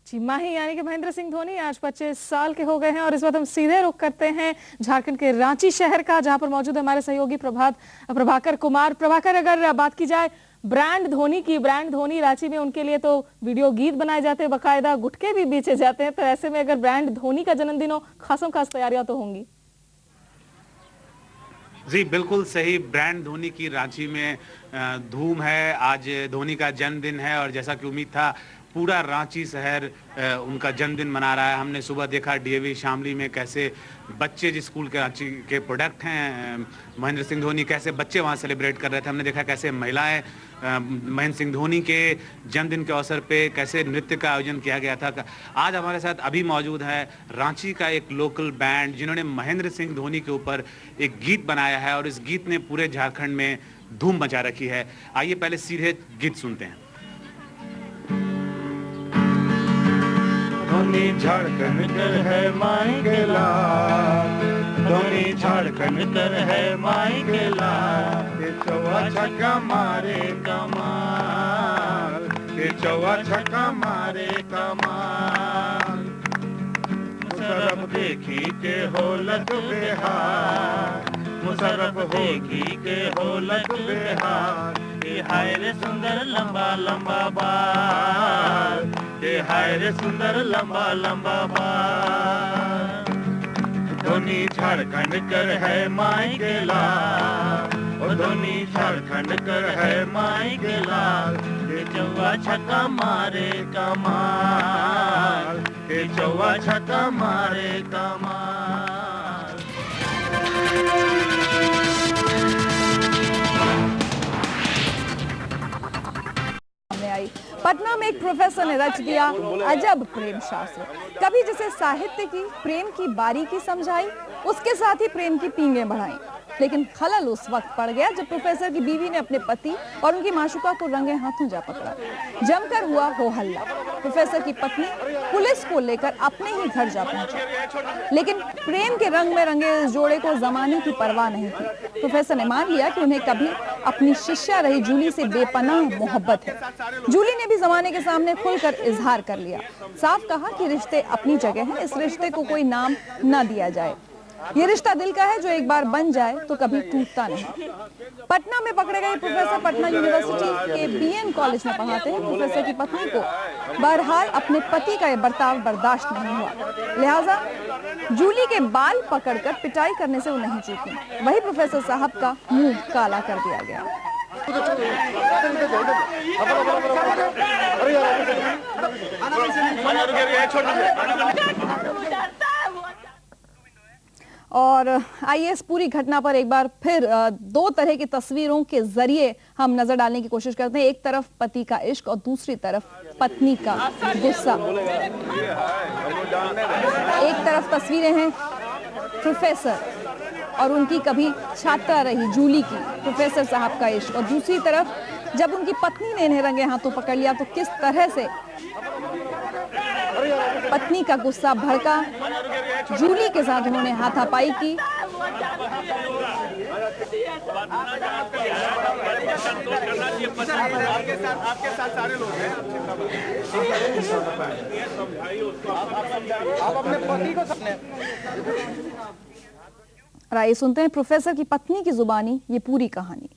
जी, माही यानी कि महेंद्र सिंह धोनी आज 25 साल के हो गए हैं और इस वक्त हम सीधे रुख करते हैं झारखंड के रांची शहर का, जहां पर मौजूद है हमारे सहयोगी प्रभाकर कुमार। प्रभाकर, अगर बात की जाए ब्रांड धोनी की, ब्रांड धोनी रांची में उनके लिए तो वीडियो गीत बनाए जाते हैं, बाकायदा गुटके भी बेचे जाते हैं, तो ऐसे में अगर ब्रांड धोनी का जन्मदिन हो, खासम खास तैयारियां तो होंगी। जी बिल्कुल सही, ब्रांड धोनी की रांची में धूम है। आज धोनी का जन्मदिन है और जैसा कि उम्मीद था पूरा रांची शहर उनका जन्मदिन मना रहा है। हमने सुबह देखा डीएवी शामली में कैसे बच्चे, जिस स्कूल के रांची के प्रोडक्ट हैं महेंद्र सिंह धोनी, कैसे बच्चे वहां सेलिब्रेट कर रहे थे। हमने देखा कैसे महिलाएं महेंद्र सिंह धोनी के जन्मदिन के अवसर पे कैसे नृत्य का आयोजन किया गया था। आज हमारे साथ अभी मौजूद है रांची का एक लोकल बैंड, जिन्होंने महेंद्र सिंह धोनी के ऊपर एक गीत बनाया है और इस गीत ने पूरे झारखंड में धूम मचा रखी है। आइए पहले सीधे गीत सुनते हैं। धोनी झारखंड कर है माई के लाल, धोनी झारखंड कर है माई के लाल, ये चौवा छक्का मारे कमाल, ये चौवा छक्का मारे कमाल। मुशर्रफ देखी के होलत बेहार, मुशर्रफ देखी के होलत बेहार, ये हाय रे सुंदर लंबा लंबा बाल, ये हाय रे सुंदर लंबा लंबा बाल। धोनी झारखंड कर है माई के लाल, और धोनी झारखंड कर है माई के लाल, ये चौवा छक्का मारे कमाल, ये चौवा छक्का मारे कमाल। पटना में एक प्रोफेसर ने रच दिया अजब प्रेम शास्त्र। कभी जिसे साहित्य की प्रेम की बारीकी समझाई, उसके साथ ही प्रेम की पींगे बढ़ाई। लेकिन खलल उस वक्त पड़ गया जब प्रोफेसर की बीवी ने अपने पति और उनकी माशुका को रंगे हाथों जा पकड़ा। जमकर हुआ हो हल्ला। प्रोफेसर की पत्नी पुलिस को लेकर अपने ही घर जा पहुंची। लेकिन प्रेम के रंग में रंगे इस जोड़े को जमाने की परवाह नहीं थी। प्रोफेसर ने मान लिया कि उन्हें कभी अपनी शिष्या रही जूली से बेपनाह मोहब्बत है। जूली ने भी जमाने के सामने खुलकर इजहार कर लिया। साफ कहा कि रिश्ते अपनी जगह हैं, इस रिश्ते को कोई नाम न दिया जाए। ये रिश्ता दिल का है जो एक बार बन जाए तो कभी टूटता नहीं। पटना में पकड़े गए प्रोफेसर पटना यूनिवर्सिटी के बीएन कॉलेज में पढ़ाते हैं। प्रोफेसर की पत्नी को बहरहाल अपने पति का यह बर्ताव बर्दाश्त नहीं हुआ, लिहाजा जूली के बाल पकड़कर पिटाई करने से वो नहीं चूकी। वही प्रोफेसर साहब का मुंह काला कर दिया गया। और आइए इस पूरी घटना पर एक बार फिर दो तरह की तस्वीरों के जरिए हम नजर डालने की कोशिश करते हैं। एक तरफ पति का इश्क और दूसरी तरफ पत्नी का गुस्सा। एक तरफ तस्वीरें हैं प्रोफेसर और उनकी कभी छात्रा रही जूली की, प्रोफेसर साहब का इश्क, और दूसरी तरफ जब उनकी पत्नी ने इन्हें रंगे हाथों पकड़ लिया तो किस तरह से पत्नी का गुस्सा भड़का। जूली के साथ उन्होंने हाथापाई की। आइए सुनते हैं प्रोफेसर की पत्नी की जुबानी ये पूरी कहानी।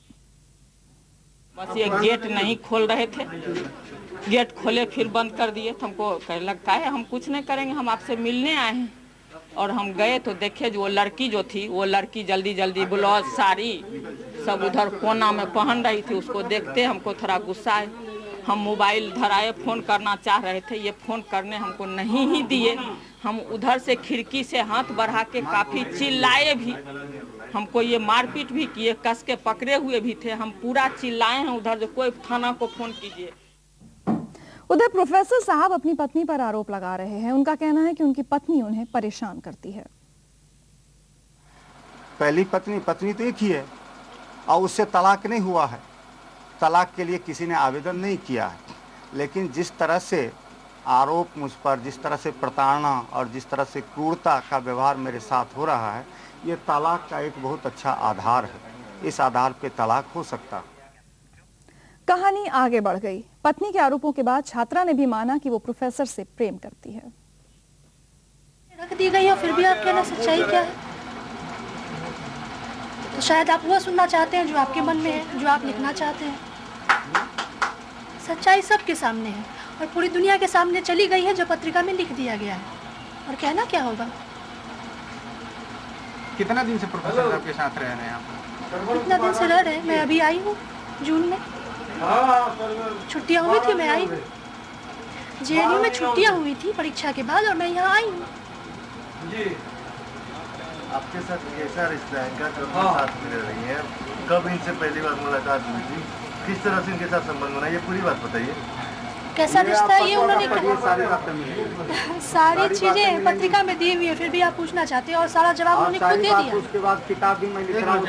बस ये गेट नहीं खोल रहे थे, गेट खोले फिर बंद कर दिए। तो हमको कहने लगता है हम कुछ नहीं करेंगे, हम आपसे मिलने आए हैं। और हम गए तो देखे जो वो लड़की जो थी, वो लड़की जल्दी जल्दी ब्लाउज साड़ी सब उधर कोना में पहन रही थी। उसको देखते हमको थोड़ा गुस्सा है। हम मोबाइल धराए, फ़ोन करना चाह रहे थे, ये फ़ोन करने हमको नहीं ही दिए। हम उधर से खिड़की से हाथ बढ़ा के काफ़ी चिल्लाए भी, हमको ये मारपीट भी किए, कस के पकड़े हुए भी थे। हम पूरा चिल्लाए हैं उधर जो कोई थाना को फ़ोन कीजिए। उधर प्रोफेसर साहब अपनी पत्नी पर आरोप लगा रहे हैं। उनका कहना है कि उनकी पत्नी उन्हें परेशान करती है। पहली पत्नी तो एक ही है और उससे तलाक नहीं हुआ है। तलाक के लिए किसी ने आवेदन नहीं किया है। लेकिन जिस तरह से आरोप मुझ पर, जिस तरह से प्रताड़ना और जिस तरह से क्रूरता का व्यवहार मेरे साथ हो रहा है, ये तलाक का एक बहुत अच्छा आधार है। इस आधार पे तलाक हो सकता है। कहानी आगे बढ़ गई। पत्नी के आरोपों के बाद छात्रा ने भी माना कि वो प्रोफेसर से प्रेम करती है। रख दी गई है, फिर भी आप कहना सच्चाई क्या है? तो शायद आप वो सुनना चाहते हैं जो आपके मन में है, जो आप लिखना चाहते हैं। सच्चाई सबके सामने है और पूरी दुनिया के सामने चली गई है, जो पत्रिका में लिख दिया गया है। और कहना क्या होगा? कितना दिन से प्रोफेसर साहब के साथ रह रहे हैं आप? कितना दिन से रह रहे हैं? मैं अभी आई हूँ जून में, छुट्टियाँ हुई थी, मैं आई हूँ। JNU में छुट्टियाँ हुई थी परीक्षा के बाद और मैं यहाँ आई हूँ। आपके साथ कैसा रिश्ता है? क्या कब साथ में रह रही हैं? कब इनसे पहली बार मुलाकात हुई थी? किस तरह से इनके साथ संबंध बना, ये पूरी बात बताइए। कैसा रिश्ता है ये उन्होंने सारी चीजें पत्रिका में दी हुई है, फिर भी आप पूछना चाहते हैं और सारा जवाब उन्होंने खुद दे दिया। उसके बाद किताब भी मैं लिख रहा हूँ।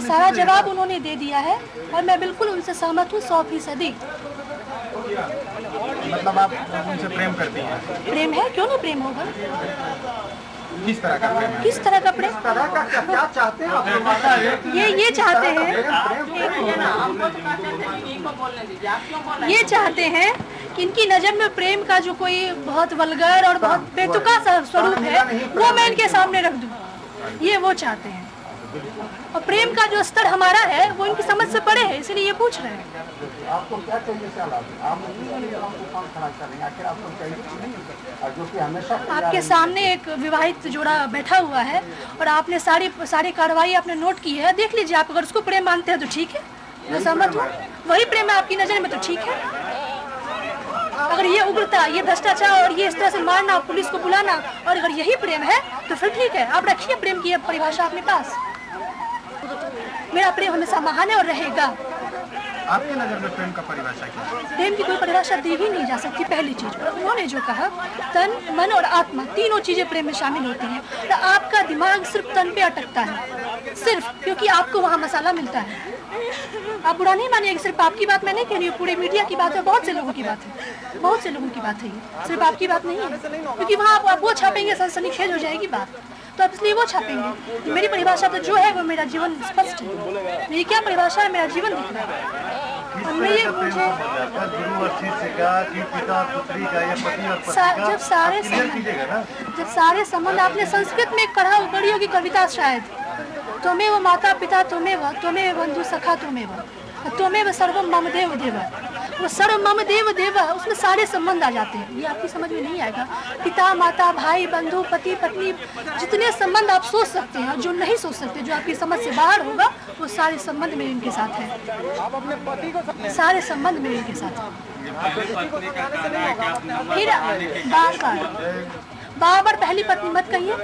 सारा जवाब उन्होंने दे दिया है और मैं बिल्कुल उनसे सहमत हूँ 100%। मतलब आप उनसे प्रेम करती हैं? प्रेम है, क्यों नहीं प्रेम होगा? किस तरह का प्रेम है? किस तरह का प्रेम? क्या चाहते हैं आप? ये चाहते हैं, ये चाहते हैं कि इनकी नजर में प्रेम का जो कोई बहुत वल्गर और बहुत बेतुका सा स्वरूप है वो मैं इनके सामने रख दूं, ये वो चाहते हैं। और प्रेम का जो स्तर हमारा है वो इनकी समझ से परे है, इसलिए ये पूछ रहे हैं। आपको क्या चाहिए? आप खड़ा करेंगे, आखिर आपको चाहिए नहीं? और जो कि हमेशा आपके सामने एक विवाहित जोड़ा बैठा हुआ है और आपने सारी कार्रवाई आपने नोट की है, देख लीजिए। आप अगर उसको प्रेम मानते हैं तो ठीक है, मैं सहमत हूँ, वही प्रेम है आपकी नजर में तो ठीक है। अगर ये उग्रता, ये भ्रष्टाचार और ये इस तरह से मारना, पुलिस को बुलाना, और अगर यही प्रेम है तो फिर ठीक है, आप रखिए प्रेम की परिभाषा अपने पास। मेरा प्रेम हमेशा महान है और रहेगा। आपकी नजर में प्रेम का परिभाषा क्या है? प्रेम की कोई परिभाषा दी ही नहीं जा सकती। पहली चीज, और उन्होंने जो कहा, तन, मन और आत्मा तीनों चीजें प्रेम में शामिल होती हैं। तो आपका दिमाग सिर्फ तन पे अटकता है, सिर्फ क्योंकि आपको वहाँ मसाला मिलता है। आप बुरा नहीं मानिए, सिर्फ आपकी बात मैं नहीं कह रही हूँ, पूरे मीडिया की बात है, बहुत से लोगों की बात है, बहुत से लोगों की बात है, सिर्फ आपकी बात नहीं है। क्योंकि वहाँ आप वो छापेंगे, सनसनीखेज हो जाएगी बात, तो आप इसलिए वो छापेंगे। मेरी परिभाषा तो जो है वो मेरा जीवन स्पष्ट है। मेरी क्या परिभाषा है? मेरा जीवन दिख रहा है। और मैं ये मुझे जब सारे संबंध आपने संस्कृत में पढ़ा, पढ़ी होगी कविता शायद, त्वमेव माता पिता त्वमेव बंधु सखा त्वमेव सर्वम मम देव देव। वो सर्व मम देव देव, उसमें सारे संबंध आ जाते हैं। ये आपकी समझ में नहीं आएगा। पिता माता भाई बंधु पति पत्नी, जितने संबंध आप सोच सकते हैं, जो नहीं सोच सकते, जो आपकी समझ से बाहर होगा, वो सारे संबंध मेरे इनके साथ है। सारे संबंध मेरे इनके साथ है। फिर बार बार पहली पत्नी मत कहिए,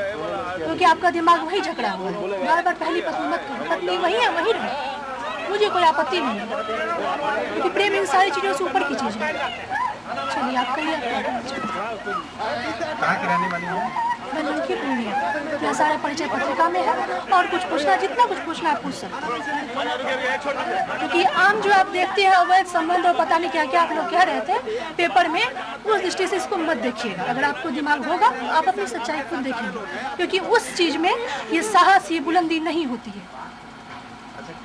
क्योंकि आपका दिमाग वही झगड़ा हुआ है। बार बार पहली पत्नी मत कहिए, पत्नी वही है, वही रहे, मुझे कोई आपत्ति नहीं है, क्योंकि प्रेम इन सारी चीजों से ऊपर की चीज है। चलिए आप कहिए। कहाँ की रहने वाली है? मैं लड़की पूरी है, मेरा सारा परिचय पत्रिका में है, और कुछ पूछना, जितना कुछ पूछना आप पूछ सकते हैं। क्योंकि आम जो आप देखते हैं अवैध संबंध और पता नहीं क्या क्या आप लोग कह रहे थे पेपर में, उस दृष्टि से इसको मत देखिएगा। अगर आपको दिमाग होगा आप अपनी सच्चाई खुद देखेंगे, क्योंकि उस चीज में ये साहस, ये बुलंदी नहीं होती है।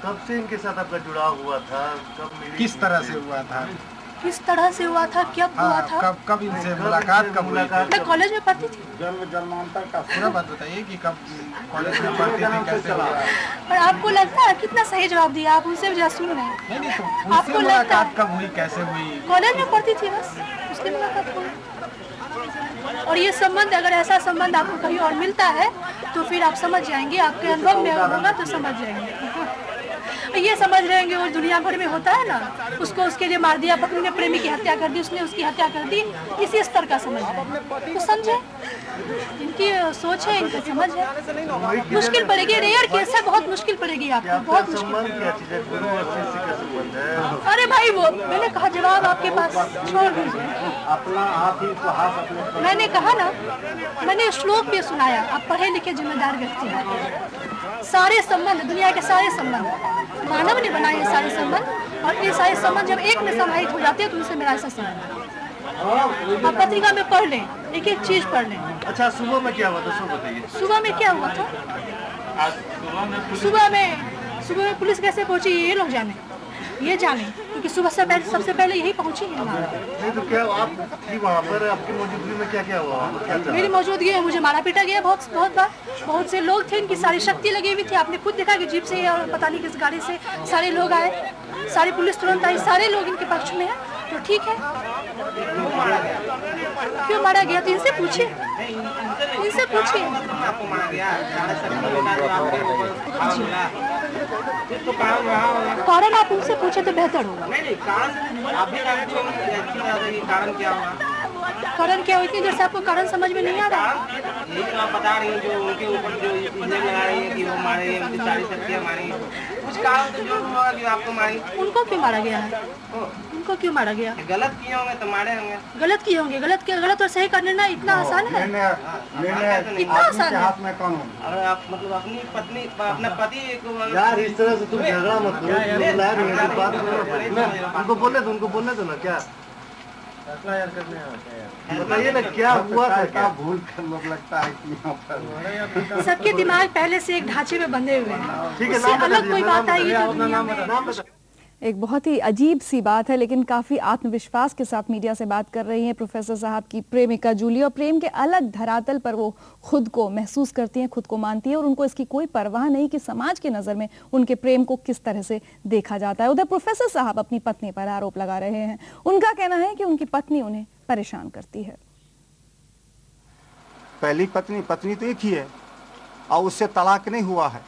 कब से इनके साथ आपका जुड़ाव हुआ था? कब मिली? किस तरह से हुआ था? किस तरह से हुआ था, क्या हुआ था? कब इनसे मुलाकात कब हुई? मैं कॉलेज में पढ़ती थी। जन्मांतर का पूरा बात बताइए कि कब कॉलेज में पढ़ती थी, कैसे हुआ? और आपको लगता है कितना सही जवाब दिया आप, उनसे भी सुन रहे हैं। नहीं, तो आपको मुलाकात कब हुई, कैसे हुई? कॉलेज में पढ़ती थी, बस उसकी मुलाकात हुई। और ये संबंध, अगर ऐसा संबंध आपको कहीं और मिलता है तो फिर आप समझ जाएंगे, आपके अनुभव में होगा तो समझ जाएंगे। ये समझ रहे हैं वो दुनिया भर में होता है ना, उसको उसके लिए मार दिया, पत्नी ने प्रेमी की हत्या कर दी, उसने उसकी हत्या कर दी, इसी स्तर का समझ रहे हैं। तो समझे, इनकी सोच है, इनकी समझ है। मुश्किल पड़ेगी, रेयर केस है, बहुत मुश्किल पड़ेगी आपको, बहुत मुश्किल। अरे भाई, वो मैंने कहा जवाब आपके पास छोड़ दीजिए। अपना आप ही इतिहास, मैंने कहा ना, मैंने श्लोक पे सुनाया, आप पढ़े लिखे जिम्मेदार व्यक्ति हैं। सारे संबंध, दुनिया के सारे संबंध मानव ने बनाए हैं, सारे संबंध, और ये सारे संबंध जब एक में समाहित हो जाते हैं तो उनसे मेरा ऐसा संबंध। आप पत्रिका में पढ़ लें, एक एक चीज पढ़ लें। अच्छा, सुबह में क्या हुआ था, सुबह बताइए। सुबह में क्या हुआ था? सुबह में पुलिस कैसे पहुंची ये लोग जाने। ये जाने, क्योंकि सुबह से पहले सबसे पहले यही पहुंची है वहाँ। नहीं तो क्या आप थी वहाँ पर, आपकी मौजूदगी में क्या क्या हुआ, क्या चला? मेरी मौजूदगी में मुझे मारा पीटा गया बहुत बार। बहुत से लोग थे, इनकी सारी शक्ति लगी हुई थी। आपने खुद देखा कि जीप से और पता नहीं किस गाड़ी से सारे लोग आए, सारी पुलिस तुरंत आई, सारे लोग इनके पक्ष में है। तो ठीक है, क्यों मारा गया तो इनसे पूछिए, इनसे पूछिए। कारण आप उनसे पूछे तो बेहतर होगा। कारण क्या हुई थी, जैसे आपको कारण समझ में नहीं आ रहा? यही तो आप बता रही हैं, जो उनके ऊपर जो इल्जाम लगा रही हैं कि वो मारे हैं, उनकी सारी शक्तियाँ मारी हैं। कुछ कारण तो जो हुआ कि आपको मारी। उनको क्यों मारा गया है? उनको क्यों मारा गया? गलत किए होंगे तो मारे होंगे। गलत किए होंगे, गलत और सही करने ना इतना आसान है? इतना आसान है? अगर आप मतलब अपनी पत्नी, अपना पति को यार इस तरह से तुम झगड़ा मत करो, उनको बोलने दो ना। क्या बताइए ना, क्या हुआ था? क्या भूल कर लगता है कि यहाँ पर सबके दिमाग पहले से एक ढांचे में बंधे हुए हैं। ठीक है, उससे अलग कोई बात आएगी तो दुनिया में नाम बता। एक बहुत ही अजीब सी बात है, लेकिन काफी आत्मविश्वास के साथ मीडिया से बात कर रही हैं प्रोफेसर साहब की प्रेमिका जूली, और प्रेम के अलग धरातल पर वो खुद को महसूस करती हैं, खुद को मानती हैं, और उनको इसकी कोई परवाह नहीं कि समाज की नजर में उनके प्रेम को किस तरह से देखा जाता है। उधर प्रोफेसर साहब अपनी पत्नी पर आरोप लगा रहे हैं। उनका कहना है कि उनकी पत्नी उन्हें परेशान करती है। पहली पत्नी तो एक ही है और उससे तलाक नहीं हुआ है।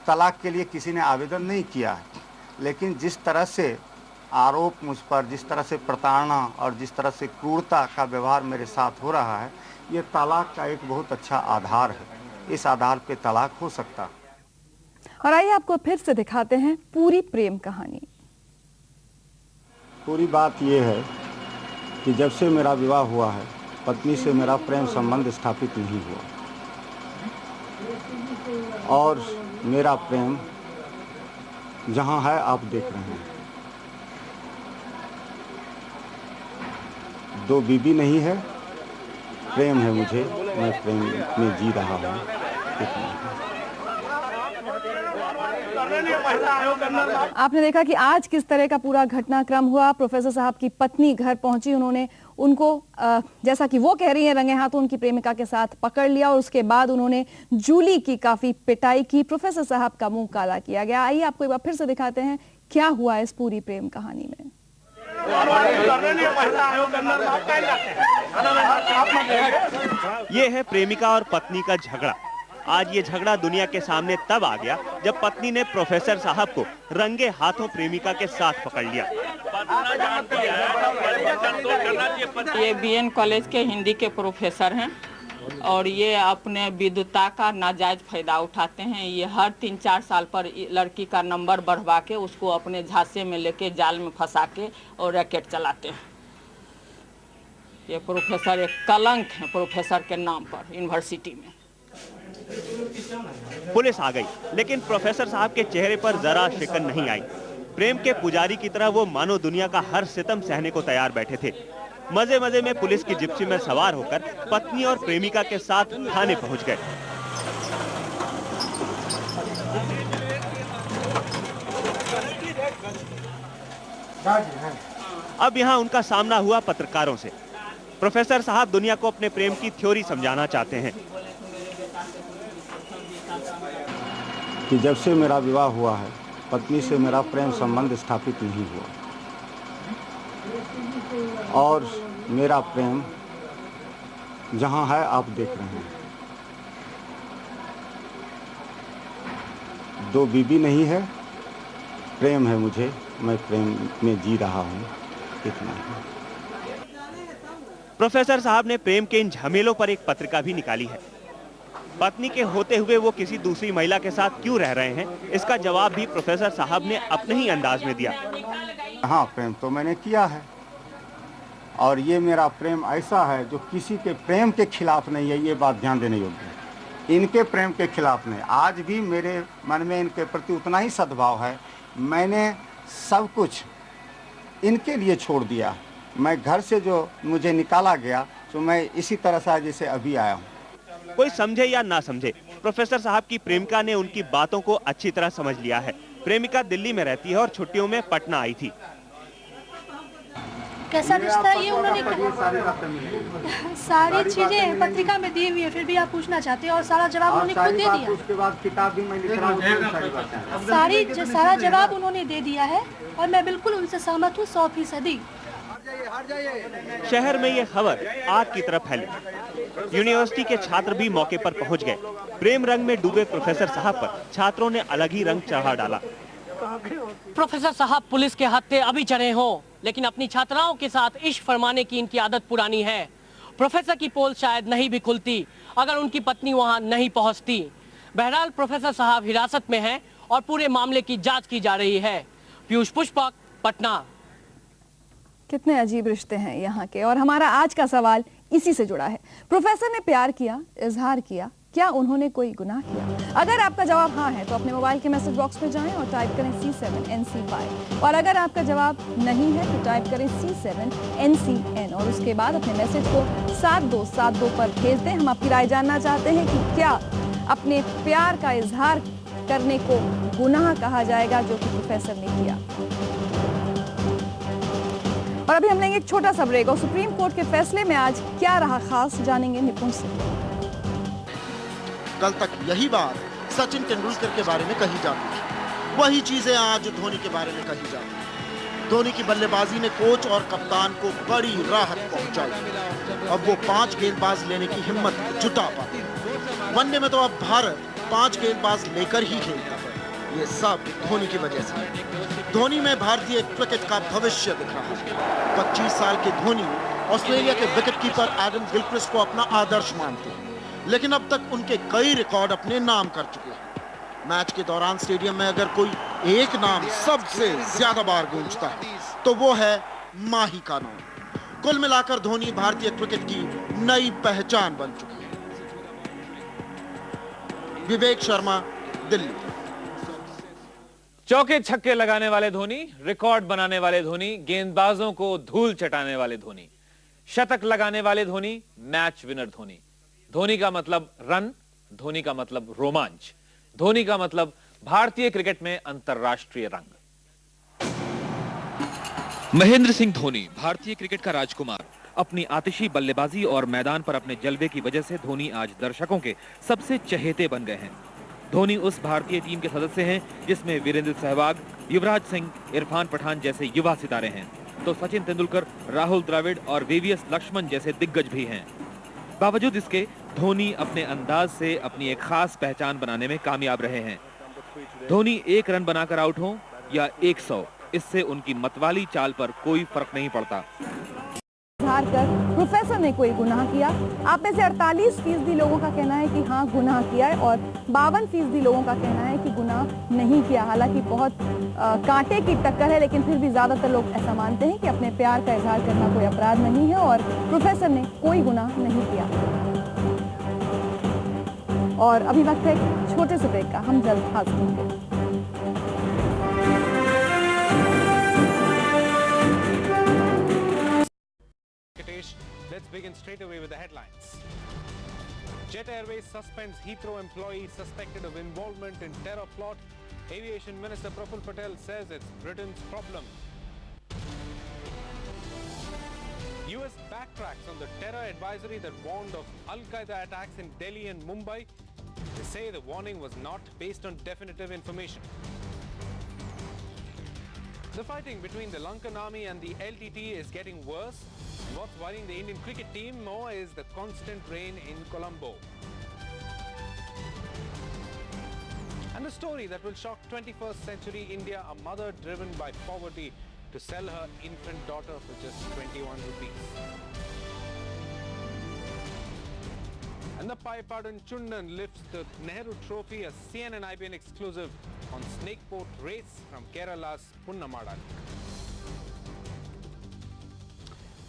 तलाक के लिए किसी ने आवेदन नहीं किया है, लेकिन जिस तरह से आरोप मुझ पर, जिस तरह से प्रताड़ना और जिस तरह से क्रूरता का व्यवहार मेरे साथ हो रहा है, ये तलाक का एक बहुत अच्छा आधार है। इस आधार पे तलाक हो सकता है। और आइए आपको फिर से दिखाते हैं पूरी प्रेम कहानी। पूरी बात ये है कि जब से मेरा विवाह हुआ है, पत्नी से मेरा प्रेम संबंध स्थापित नहीं हुआ, और मेरा प्रेम जहां है आप देख रहे हैं। दो बीबी नहीं है, प्रेम है मुझे, मैं प्रेम में जी रहा हूं। आपने देखा कि आज किस तरह का पूरा घटनाक्रम हुआ। प्रोफेसर साहब की पत्नी घर पहुंची, उन्होंने उनको जैसा कि वो कह रही हैं रंगे हाथों उनकी प्रेमिका के साथ पकड़ लिया, और उसके बाद उन्होंने जूली की काफी पिटाई की। प्रोफेसर साहब का मुंह काला किया गया। आइए आपको एक बार फिर से दिखाते हैं क्या हुआ इस पूरी प्रेम कहानी में। ये है प्रेमिका और पत्नी का झगड़ा। आज ये झगड़ा दुनिया के सामने तब आ गया जब पत्नी ने प्रोफेसर साहब को रंगे हाथों प्रेमिका के साथ पकड़ लिया। ये बीएन कॉलेज के हिंदी के प्रोफेसर हैं और ये अपने विद्वता का नाजायज फायदा उठाते हैं। ये हर 3-4 साल पर लड़की का नंबर बढ़वा के उसको अपने झांसे में लेके जाल में फंसा के और रैकेट चलाते हैं। ये प्रोफेसर एक कलंक है प्रोफेसर के नाम पर यूनिवर्सिटी में। पुलिस आ गई, लेकिन प्रोफेसर साहब के चेहरे पर जरा शिकन नहीं आई। प्रेम के पुजारी की तरह वो मानो दुनिया का हर सितम सहने को तैयार बैठे थे। मजे मजे में पुलिस की जिप्सी में सवार होकर पत्नी और प्रेमिका के साथ थाने पहुंच गए। अब यहां उनका सामना हुआ पत्रकारों से। प्रोफेसर साहब दुनिया को अपने प्रेम की थ्योरी समझाना चाहते हैं कि जब से मेरा विवाह हुआ है, पत्नी से मेरा प्रेम संबंध स्थापित नहीं हुआ, और मेरा प्रेम जहां है आप देख रहे हैं। दो बीबी नहीं है, प्रेम है मुझे, मैं प्रेम में जी रहा हूं, इतना ही। प्रोफेसर साहब ने प्रेम के इन झमेलों पर एक पत्रिका भी निकाली है। पत्नी के होते हुए वो किसी दूसरी महिला के साथ क्यों रह रहे हैं, इसका जवाब भी प्रोफेसर साहब ने अपने ही अंदाज में दिया। हाँ, प्रेम तो मैंने किया है, और ये मेरा प्रेम ऐसा है जो किसी के प्रेम के खिलाफ नहीं है। ये बात ध्यान देने योग्य है। इनके प्रेम के खिलाफ नहीं। आज भी मेरे मन में इनके प्रति उतना ही सद्भाव है। मैंने सब कुछ इनके लिए छोड़ दिया। मैं घर से जो मुझे निकाला गया, तो मैं इसी तरह से जैसे अभी आया हूँ। कोई समझे या ना समझे, प्रोफेसर साहब की प्रेमिका ने उनकी बातों को अच्छी तरह समझ लिया है। प्रेमिका दिल्ली में रहती है और छुट्टियों में पटना आई थी। कैसा रिश्ता है ये उन्होंने सारी चीजें पत्रिका में दी हुई है, फिर भी आप पूछना चाहते हैं और सारा जवाब उन्होंने खुद दे दिया। उसके बाद किताब भी मैं लिख रहा हूँ। सारा जवाब उन्होंने दे दिया है और मैं बिल्कुल उनसे सहमत हूँ 100%। शहर में ये खबर आग की तरफ फैली। यूनिवर्सिटी के छात्र भी मौके पर पहुंच गए। प्रेम रंग में डूबे प्रोफेसर साहब पर छात्रों ने अलग ही रंग चढ़ा डाला। प्रोफेसर साहब पुलिस के हत्थे अभी चढ़े हों, लेकिन अपनी छात्राओं के साथ इश्क फरमाने की इनकी आदत पुरानी है। प्रोफेसर की पोल शायद नहीं भी खुलती अगर उनकी पत्नी वहां नहीं पहुंचती। बहरहाल प्रोफेसर साहब हिरासत में हैं और पूरे मामले की जांच की जा रही है। पीयूष पुष्पक, पटना। कितने अजीब रिश्ते हैं यहाँ के। और हमारा आज का सवाल इसी से जुड़ा है। प्रोफेसर ने प्यार किया, इजहार किया, क्या उन्होंने कोई गुनाह किया? अगर आपका जवाब हाँ है तो अपने मोबाइल के मैसेज बॉक्स में जाएं और टाइप करें C7NC5, और अगर आपका जवाब नहीं है तो टाइप करें C7NCN और उसके बाद अपने मैसेज को 7272 पर भेज दें। हम आपकी राय जानना चाहते हैं कि क्या अपने प्यार का इजहार करने को गुनाह कहा जाएगा जो कि प्रोफेसर ने किया। और अभी हम लेंगे एक छोटा सा ब्रेक और सुप्रीम कोर्ट के फैसले में आज क्या रहा खास जानेंगे निपुण से। कल तक यही बात सचिन तेंदुलकर के बारे में कही जाती थी, वही चीजें आज धोनी के बारे में कही जाती है। धोनी की बल्लेबाजी ने कोच और कप्तान को बड़ी राहत पहुंचाई। अब वो 5 गेंदबाज लेने की हिम्मत जुटा पाते। वनडे में तो अब भारत 5 गेंदबाज लेकर ही खेलता है। ये सब धोनी की वजह से। धोनी में भारतीय क्रिकेट का भविष्य दिख रहा है। 25 साल के धोनी ऑस्ट्रेलिया के विकेटकीपर एडम गिलक्रिस्ट को अपना आदर्श मानते हैं, लेकिन अब तक उनके कई रिकॉर्ड अपने नाम कर चुके हैं। मैच के दौरान स्टेडियम में अगर कोई एक नाम सबसे ज्यादा बार गूंजता है तो वो है माही का नाम। कुल मिलाकर धोनी भारतीय क्रिकेट की नई पहचान बन चुकी है। विवेक शर्मा, दिल्ली। चौके छक्के लगाने वाले धोनी, रिकॉर्ड बनाने वाले धोनी, गेंदबाजों को धूल चटाने वाले धोनी, शतक लगाने वाले धोनी, मैच विनर धोनी। धोनी का मतलब रन, धोनी का मतलब रोमांच, धोनी का मतलब भारतीय क्रिकेट में अंतर्राष्ट्रीय रंग। महेंद्र सिंह धोनी, भारतीय क्रिकेट का राजकुमार। अपनी आतिशी बल्लेबाजी और मैदान पर अपने जलवे की वजह से धोनी आज दर्शकों के सबसे चहेते बन गए हैं। धोनी उस भारतीय टीम के सदस्य हैं जिसमें वीरेंद्र सहवाग, युवराज सिंह, इरफान पठान जैसे युवा सितारे हैं, तो सचिन तेंदुलकर, राहुल द्रविड़ और वीवीएस लक्ष्मण जैसे दिग्गज भी हैं। बावजूद इसके धोनी अपने अंदाज से अपनी एक खास पहचान बनाने में कामयाब रहे हैं। धोनी 1 रन बनाकर आउट हो या 100, इससे उनकी मतवाली चाल पर कोई फर्क नहीं पड़ता। कर प्रोफेसर ने कोई गुनाह किया? आप में से 48% लोगों का कहना है कि हाँ गुनाह किया है और 52% लोगों का कहना है कि गुनाह नहीं किया। हालांकि बहुत कांटे की टक्कर है, लेकिन फिर भी ज्यादातर लोग ऐसा मानते हैं कि अपने प्यार का इजहार करना कोई अपराध नहीं है और प्रोफेसर ने कोई गुनाह नहीं किया। और अभी वक्त है छोटे से ब्रेक का, हम जल्द हाजिर होंगे। Let's begin straight away with the headlines. Jet Airways suspends Heathrow employee suspected of involvement in terror plot. Aviation Minister Praful Patel says it's Britain's problem. US backtracks on the terror advisory that warned of Al-Qaeda attacks in Delhi and Mumbai. They say the warning was not based on definitive information. The fighting between the Lankan army and the LTT is getting worse. What's worrying the Indian cricket team more is the constant rain in Colombo. And a story that will shock 21st century India, a mother driven by poverty to sell her infant daughter for just 21 rupees. And the Paipadan Chundan lifts the Nehru Trophy, a CNN IBN exclusive on snakeboat race from Kerala's Punnamada.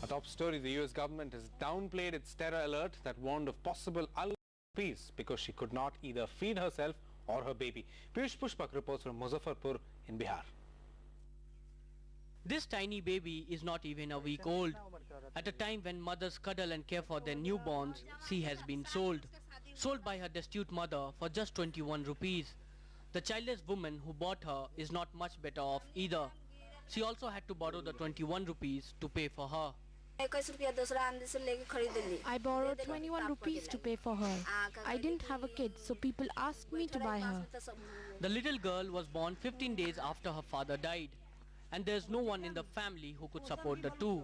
A top story, the US government has downplayed its terror alert that warned of possible peace because she could not either feed herself or her baby. Piyush Pushpak reports from Muzaffarpur in Bihar. This tiny baby is not even a week old. At a time when mothers cuddle and care for their newborns, she has been sold by her destitute mother for just 21 rupees. The childless woman who bought her is not much better off either. She also had to borrow the 21 rupees to pay for her. I borrowed 21 rupees to pay for her. I didn't have a kid, so people asked me to buy her. The little girl was born 15 days after her father died, and there's no one in the family who could support the two,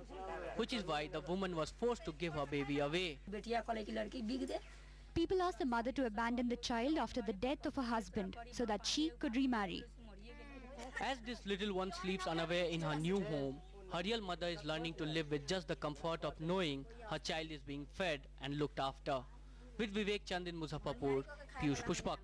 which is why the woman was forced to give her baby away. People asked the mother to abandon the child after the death of her husband so that she could remarry. As this little one sleeps unaware in her new home, her real mother is learning to live with just the comfort of knowing her child is being fed and looked after. With Vivek Chand in Muzaffarpur, Piyush Pushpak.